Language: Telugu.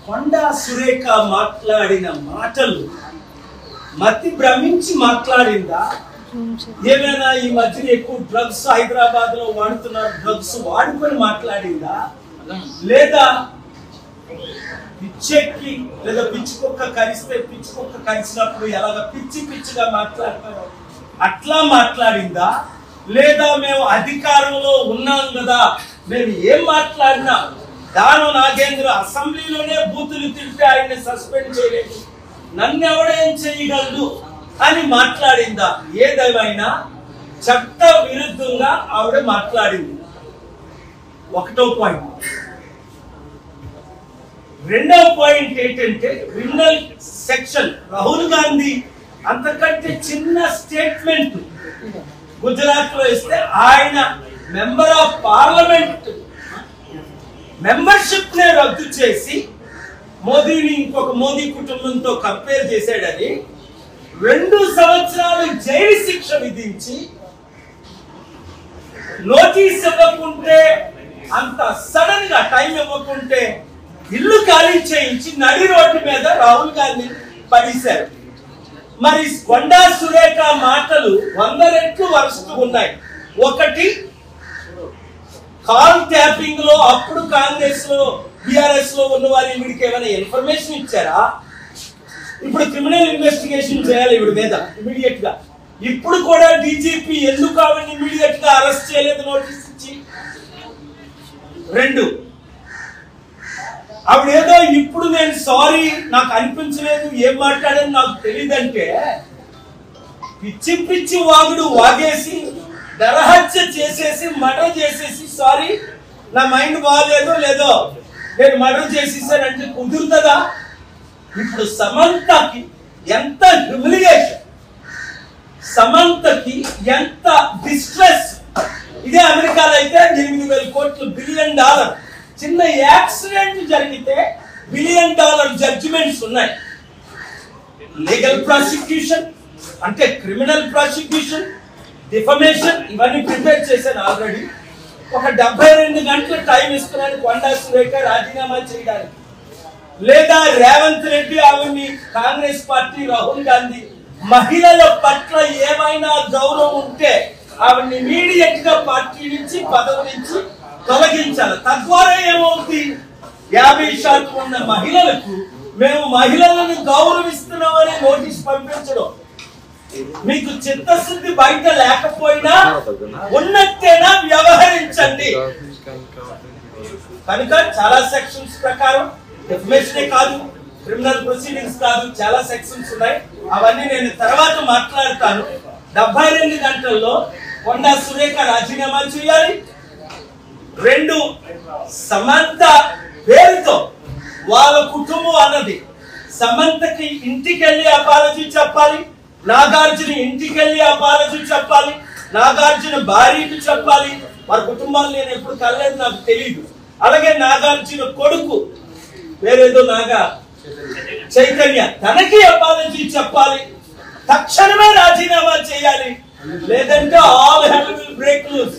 కొండా సురేఖ మాట్లాడిన మాటలు మతి భ్రమించి మాట్లాడిందా? ఏమైనా ఈ మధ్య ఎక్కువ డ్రగ్స్ హైదరాబాద్ లో వాడుతున్నారు, డ్రగ్స్ వాడుకొని మాట్లాడిందా? లేదా పిచ్చెక్కి, లేదా పిచ్చుకొక్క కరిస్తే పిచ్చుకొక్క కరిచినప్పుడు ఎలాగ పిచ్చి పిచ్చిగా మాట్లాడతారో అట్లా మాట్లాడిందా? లేదా మేము అధికారంలో ఉన్నాం కదా, మేము ఏం మాట్లాడినా దాను నాగేంద్ర అసెంబ్లీలోనే బూతులు తింటే ఆయన్ని సస్పెండ్ చేయలేదు, నన్ను ఎవడేం చేయగలదు అని మాట్లాడిందా? ఏదేమైనా చట్ట విరుద్ధంగా ఆవిడ మాట్లాడింది. ఒకటో పాయింట్. రెండవ పాయింట్ ఏంటంటే క్రిమినల్ సెక్షన్. రాహుల్ గాంధీ అంతకంటే చిన్న స్టేట్మెంట్ గుజరాత్ లో ఇస్తే ఆయన మెంబర్ ఆఫ్ పార్లమెంట్ మెంబర్షిప్ నే రద్దు చేసి మోదీని ఇంకొక మోదీ కుటుంబంతో కంపేర్ చేశాడని 2 సంవత్సరాలు జైలు శిక్ష విధించి నోటీస్ ఇవ్వకుంటే, అంత సడన్ గా టైం ఇవ్వకుంటే ఇల్లు ఖాళీ చేయించి నడి రోడ్డు మీద రాహుల్ గాంధీ పడేశారు. మరి కొండా సురేఖ మాటలు 100 రెట్లు వరుసగా ఉన్నాయి. ఒకటి, కాల్ ట్యాపింగ్ లో అప్పుడు కాంగ్రెస్ లో బిఆర్ఎస్ లో ఉన్న వారి వీడికి ఏమైనా ఇన్ఫర్మేషన్ ఇచ్చారా? ఇప్పుడు క్రిమినల్ ఇన్వెస్టిగేషన్ చేయాలి వీడి మీద ఇమీడియట్ గా. ఇప్పుడు కూడా డీజీపీ ఎందుకు ఆవిడ ఇమీడియట్ గా అరెస్ట్ చేయలేదు నోటీస్ ఇచ్చి? 2, ఆవిడేదో ఇప్పుడు నేను సారీ నాకు అనిపించలేదు, ఏం మాట్లాడని నాకు తెలియదంటే పిచ్చి పిచ్చి వాగుడు వాగేసి నరహత్య చేసేసి మర్డర్ చేసేసి సారీ నా మైండ్ బాగాలేదు, లేదో నేను మర్డర్ చేసేసానంటే కుదురుతుందా? ఇప్పుడు సమంతకి ఎంత హ్యూమిలియేషన్, సమంతకి ఎంత డిస్ట్రెస్. ఇదే అమెరికాలో అయితే 8,000 కోట్లు బిలియన్ డాలర్ చిన్న యాక్సిడెంట్ జరిగితే $1 బిలియన్ జడ్జిమెంట్స్ ఉన్నాయి. లీగల్ ప్రాసిక్యూషన్ అంటే క్రిమినల్ ప్రాసిక్యూషన్, డిఫమేషన్, ఇవన్నీ ప్రిపేర్ చేశాను ఆల్రెడీ. ఒక 72 గంటల టైం ఇస్తున్నాను కొండా సురేఖ రాజీనామా చేయడానికి. లేదా రేవంత్ రెడ్డి ఆవిడ్ని, కాంగ్రెస్ పార్టీ రాహుల్ గాంధీ మహిళల పట్ల ఏమైనా గౌరవం ఉంటే ఆవిడ్ని ఇమీడియట్ గా పార్టీ నుంచి పదవి నుంచి తొలగించాలి. తద్వారా ఏమవుతుంది? 50% ఉన్న మహిళలకు మేము మహిళలను గౌరవిస్తున్నామని నోటీస్ పంపించడం. మీకు చిత్తశుద్ధి బయట లేకపోయినా ఉన్నట్టేనా వ్యవహరించండి. కనుక చాలా సెక్షన్స్ ప్రకారం డెఫినేషన్ కాదు, క్రిమినల్ ప్రొసీడింగ్స్ కాదు, చాలా సెక్షన్స్ ఉన్నాయి. అవన్నీ నేను తర్వాత మాట్లాడతాను. 72 గంటల్లో కొండా సురేఖ రాజీనామా చేయాలి. 2, సమంత పేరుతో వాళ్ళ కుటుంబం అన్నది సమంతకి ఇంటికెళ్ళి అపాలజీ చెప్పాలి, నాగార్జున ఇంటికెళ్ళి అపాలజీ చెప్పాలి, నాగార్జున భార్యకి చెప్పాలి. వారి కుటుంబాలు నేను ఎప్పుడు కలలేదు, నాకు తెలియదు. అలాగే నాగార్జున కొడుకు వేరేదో నాగా చైతన్య, తనకి అపాలజీ చెప్పాలి. తక్షణమే రాజీనామా చేయాలి, లేదంటే all hell will break loose.